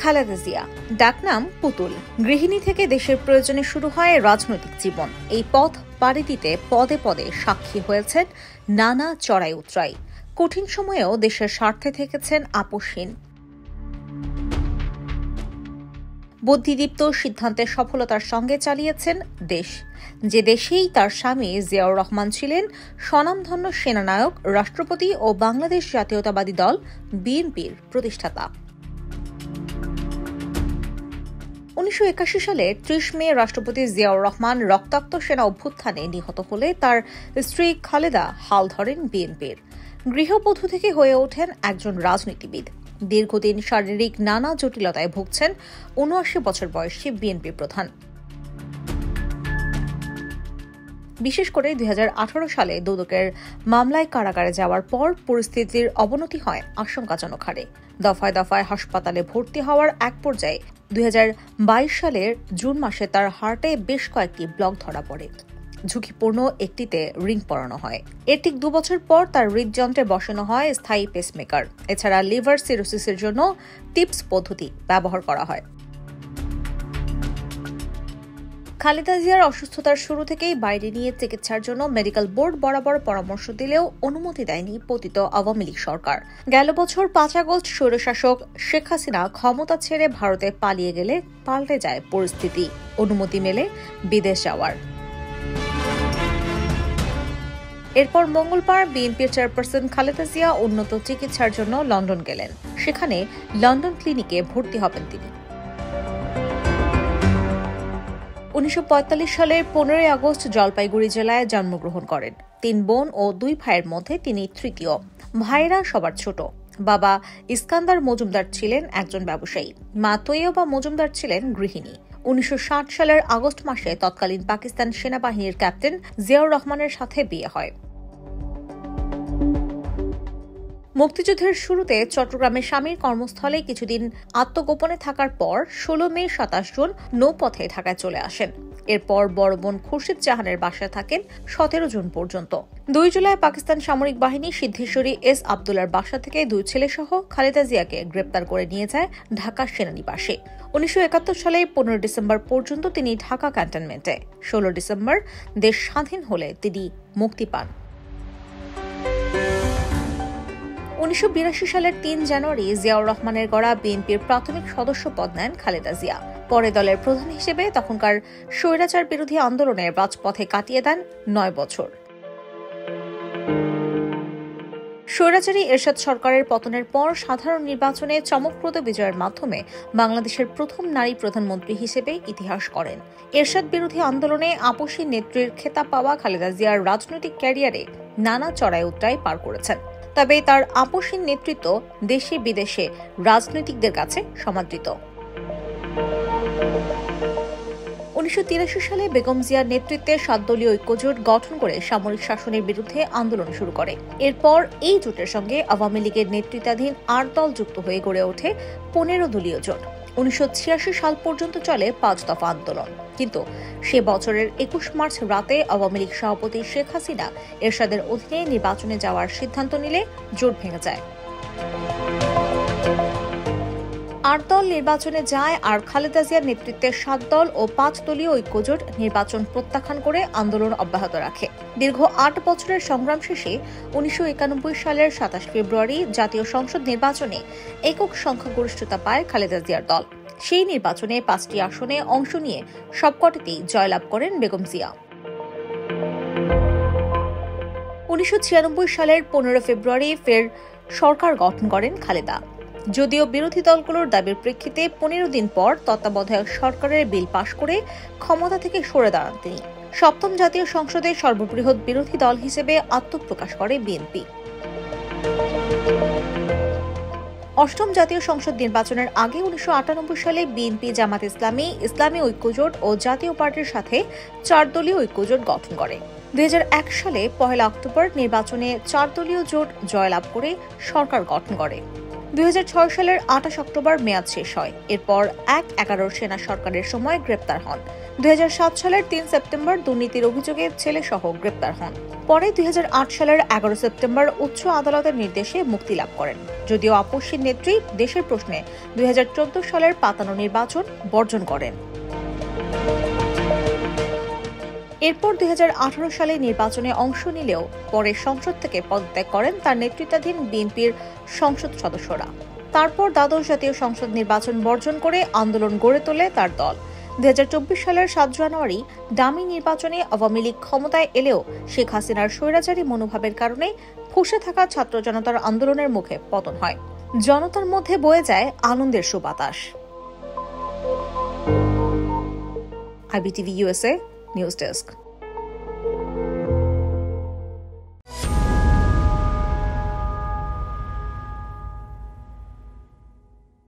খালেদা জিয়া, ডাকনাম পুতুল। গৃহিণী থেকে দেশের প্রয়োজনে শুরু হয় রাজনৈতিক জীবন। এই পথ পাড়ি দিতে পদে পদে সাক্ষী হয়েছেন নানা চড়াই উতরাই। কঠিন সময়েও দেশের স্বার্থে থেকেছেন আপোষহীন। বুদ্ধিদীপ্ত সিদ্ধান্তের সফলতার সঙ্গে চালিয়েছেন দেশ। যে দেশেই তার স্বামী জিয়াউর রহমান ছিলেন স্বনামধন্য সেনানায়ক, রাষ্ট্রপতি ও বাংলাদেশ জাতীয়তাবাদী দল বিএনপির প্রতিষ্ঠাতা। 1981 সালে 30 মে রাষ্ট্রপতি জিয়াউর রহমান রক্তাক্ত সেনা অভ্যুত্থানে নিহত হলে তার স্ত্রী খালেদা হাল ধরেন বিএনপির। গৃহবধূ থেকে হয়ে ওঠেন একজন রাজনীতিবিদ। দীর্ঘদিন শারীরিক নানা জটিলতায় ভুগছেন ৭৯ বছর বয়সী বিএনপি প্রধান। বিশেষ করে 2018 সালে দুদকের মামলায় কারাগারে যাওয়ার পর পরিস্থিতির অবনতি হয় আশঙ্কাজনক হারে। দফায় দফায় হাসপাতালে ভর্তি হওয়ার এক পর্যায়ে 2022 সালের জুন মাসে তার হার্টে বেশ কয়েকটি ব্লক ধরা পড়ে। ঝুঁকিপূর্ণ একটিতে রিং পরানো হয়। এর ঠিক 2 বছর পর তার হৃদযন্ত্রে বসানো হয় স্থায়ী পেসমেকার। এছাড়া লিভার সিরোসিসের জন্য টিপস পদ্ধতি ব্যবহার করা হয়। খালেদা জিয়ার অসুস্থতার শুরু থেকেই বাইরে নিয়ে চিকিৎসার জন্য মেডিকেল বোর্ড বরাবর পরামর্শ দিলেও অনুমতি দেয়নি পতিত আওয়ামী লীগ সরকার। গেল বছর 5 আগস্ট স্বৈরশাসক শেখ হাসিনা ক্ষমতা ছেড়ে ভারতে পালিয়ে গেলে পাল্টে যায় পরিস্থিতি। অনুমতি মেলে বিদেশ যাওয়ার। এরপর মঙ্গলবার বিএনপির চেয়ারপারসন খালেদা জিয়া উন্নত চিকিৎসার জন্য লন্ডন গেলেন। সেখানে লন্ডন ক্লিনিকে ভর্তি হবেন তিনি। 1945 সালের 15 আগস্ট জলপাইগুড়ি জেলায় জন্মগ্রহণ করেন। 3 বোন ও 2 ভাইয়ের মধ্যে তিনি তৃতীয়। ভাইয়েরা সবার ছোট। বাবা ইস্কান্দার মজুমদার ছিলেন একজন ব্যবসায়ী, মা তৈয়বা মজুমদার ছিলেন গৃহিণী। 1960 সালের আগস্ট মাসে তৎকালীন পাকিস্তান সেনাবাহিনীর ক্যাপ্টেন জিয়াউর রহমানের সাথে বিয়ে হয়। মুক্তিযুদ্ধের শুরুতে চট্টগ্রামে স্বামীর কর্মস্থলে কিছুদিন আত্মগোপনে থাকার পর 16 মে 27 জুন নৌপথে ঢাকায় চলে আসেন। এরপর বড় বোন খুরশিদ জাহানের বাসায় থাকেন 17 জুন পর্যন্ত। 2 জুলাই পাকিস্তান সামরিক বাহিনী সিদ্ধেশ্বরী এস আবদুল্লার বাসা থেকে 2 ছেলেসহ খালেদা জিয়াকে গ্রেপ্তার করে নিয়ে যায় ঢাকা সেনানিবাসে। 1971 সালে 15 ডিসেম্বর পর্যন্ত তিনি ঢাকা ক্যান্টনমেন্টে। 16 ডিসেম্বর দেশ স্বাধীন হলে তিনি মুক্তি পান। 1982 সালের 3 জানুয়ারি জিয়াউর রহমানের গড়া বিএনপির প্রাথমিক সদস্য পদ নেন খালেদা জিয়া। পরে দলের প্রধান হিসেবে তখনকার স্বৈরাচার বিরোধী আন্দোলনের রাজপথে কাটিয়ে দেন 9 বছর। স্বৈরাচারী এরশাদ সরকারের পতনের পর সাধারণ নির্বাচনে চমকপ্রদ বিজয়ের মাধ্যমে বাংলাদেশের প্রথম নারী প্রধানমন্ত্রী হিসেবে ইতিহাস করেন। এরশাদ বিরোধী আন্দোলনে আপোষহীন নেত্রীর খেতাব পাওয়া খালেদা জিয়ার রাজনৈতিক ক্যারিয়ারে নানা চড়াই উতরাই পার করেছেন। তবে তার আপোষহীন নেতৃত্ব দেশে বিদেশে রাজনৈতিকদের কাছে সমাদৃত। 1983 সালে বেগম জিয়ার নেতৃত্বে 7 দলীয় ঐক্যজোট গঠন করে সামরিক শাসনের বিরুদ্ধে আন্দোলন শুরু করে। এরপর এই জোটের সঙ্গে আওয়ামী লীগের নেতৃত্বাধীন 8 দল যুক্ত হয়ে গড়ে ওঠে 15 দলীয় জোট। 1986 সাল পর্যন্ত চলে 5 দফা আন্দোলন। কিন্তু সে বছরের 21 মার্চ রাতে আওয়ামী লীগ সভাপতি শেখ হাসিনা এরশাদের অধীনে নির্বাচনে যাওয়ার সিদ্ধান্ত নিলে জোট ভেঙে যায়। 8 দল নির্বাচনে যায় আর খালেদা জিয়ার নেতৃত্বে 7 দল ও 5 দলীয় ঐক্যজোট নির্বাচন প্রত্যাখ্যান করে আন্দোলন অব্যাহত রাখে। দীর্ঘ 8 বছরের সংগ্রাম শেষে 1991 সালের 27 ফেব্রুয়ারি জাতীয় সংসদ নির্বাচনে একক সংখ্যাগরিষ্ঠতা পায় খালেদা জিয়ার দল। সেই নির্বাচনে 5টি আসনে অংশ নিয়ে সবকটিতেই জয়লাভ করেন বেগম জিয়া। 1996 সালের 15 ফেব্রুয়ারি ফের সরকার গঠন করেন খালেদা। যদিও বিরোধী দলগুলোর দাবির প্রেক্ষিতে 15 দিন পর তত্ত্বাবধায়ক সরকারের বিল পাশ করে ক্ষমতা থেকে সরে দাঁড়ান তিনি। 7ম জাতীয় সংসদে সর্ববৃহৎ বিরোধী দল হিসেবে আত্মপ্রকাশ করে বিএনপি। 8ম জাতীয় সংসদ নির্বাচনের আগে 1998 সালে বিএনপি, জামাত ইসলামী, ইসলামী ঐক্যজোট ও জাতীয় পার্টির সাথে 4 দলীয় ঐক্যজোট গঠন করে। 2001 সালে 1 অক্টোবর নির্বাচনে 4 দলীয় জোট জয়লাভ করে সরকার গঠন করে। 2006 সালের 28 অক্টোবর মেয়াদ শেষ হয়। এরপর 1-11 সেনা সরকারের সময় গ্রেপ্তার হন। 2007 সালের 3 সেপ্টেম্বর দুর্নীতির অভিযোগে ছেলেসহ গ্রেপ্তার হন। পরে 2008 সালের 11 সেপ্টেম্বর উচ্চ আদালতের নির্দেশে মুক্তি লাভ করেন। যদিও আপসীর নেত্রী দেশের প্রশ্নে 2014 সালের পাতানো নির্বাচন বর্জন করেন। এরপর 2018 সালে নির্বাচনে অংশ নিলেও পরে সংসদ থেকে পদত্যাগ করেন তার নেতৃত্বাধীন বিএনপির সংসদ সদস্যরা। তারপর দ্বাদশ জাতীয় সংসদ নির্বাচন বর্জন করে আন্দোলন গড়ে তোলে তার দল। 2024 সালের 7 জানুয়ারি ডামি নির্বাচনে আওয়ামী লীগ ক্ষমতায় এলেও শেখ হাসিনার স্বৈরাচারী মনোভাবের কারণে ফুঁসে থাকা ছাত্র জনতার আন্দোলনের মুখে পতন হয়। জনতার মধ্যে বয়ে যায় আনন্দের সুবাতাস। IBTV USA news desk.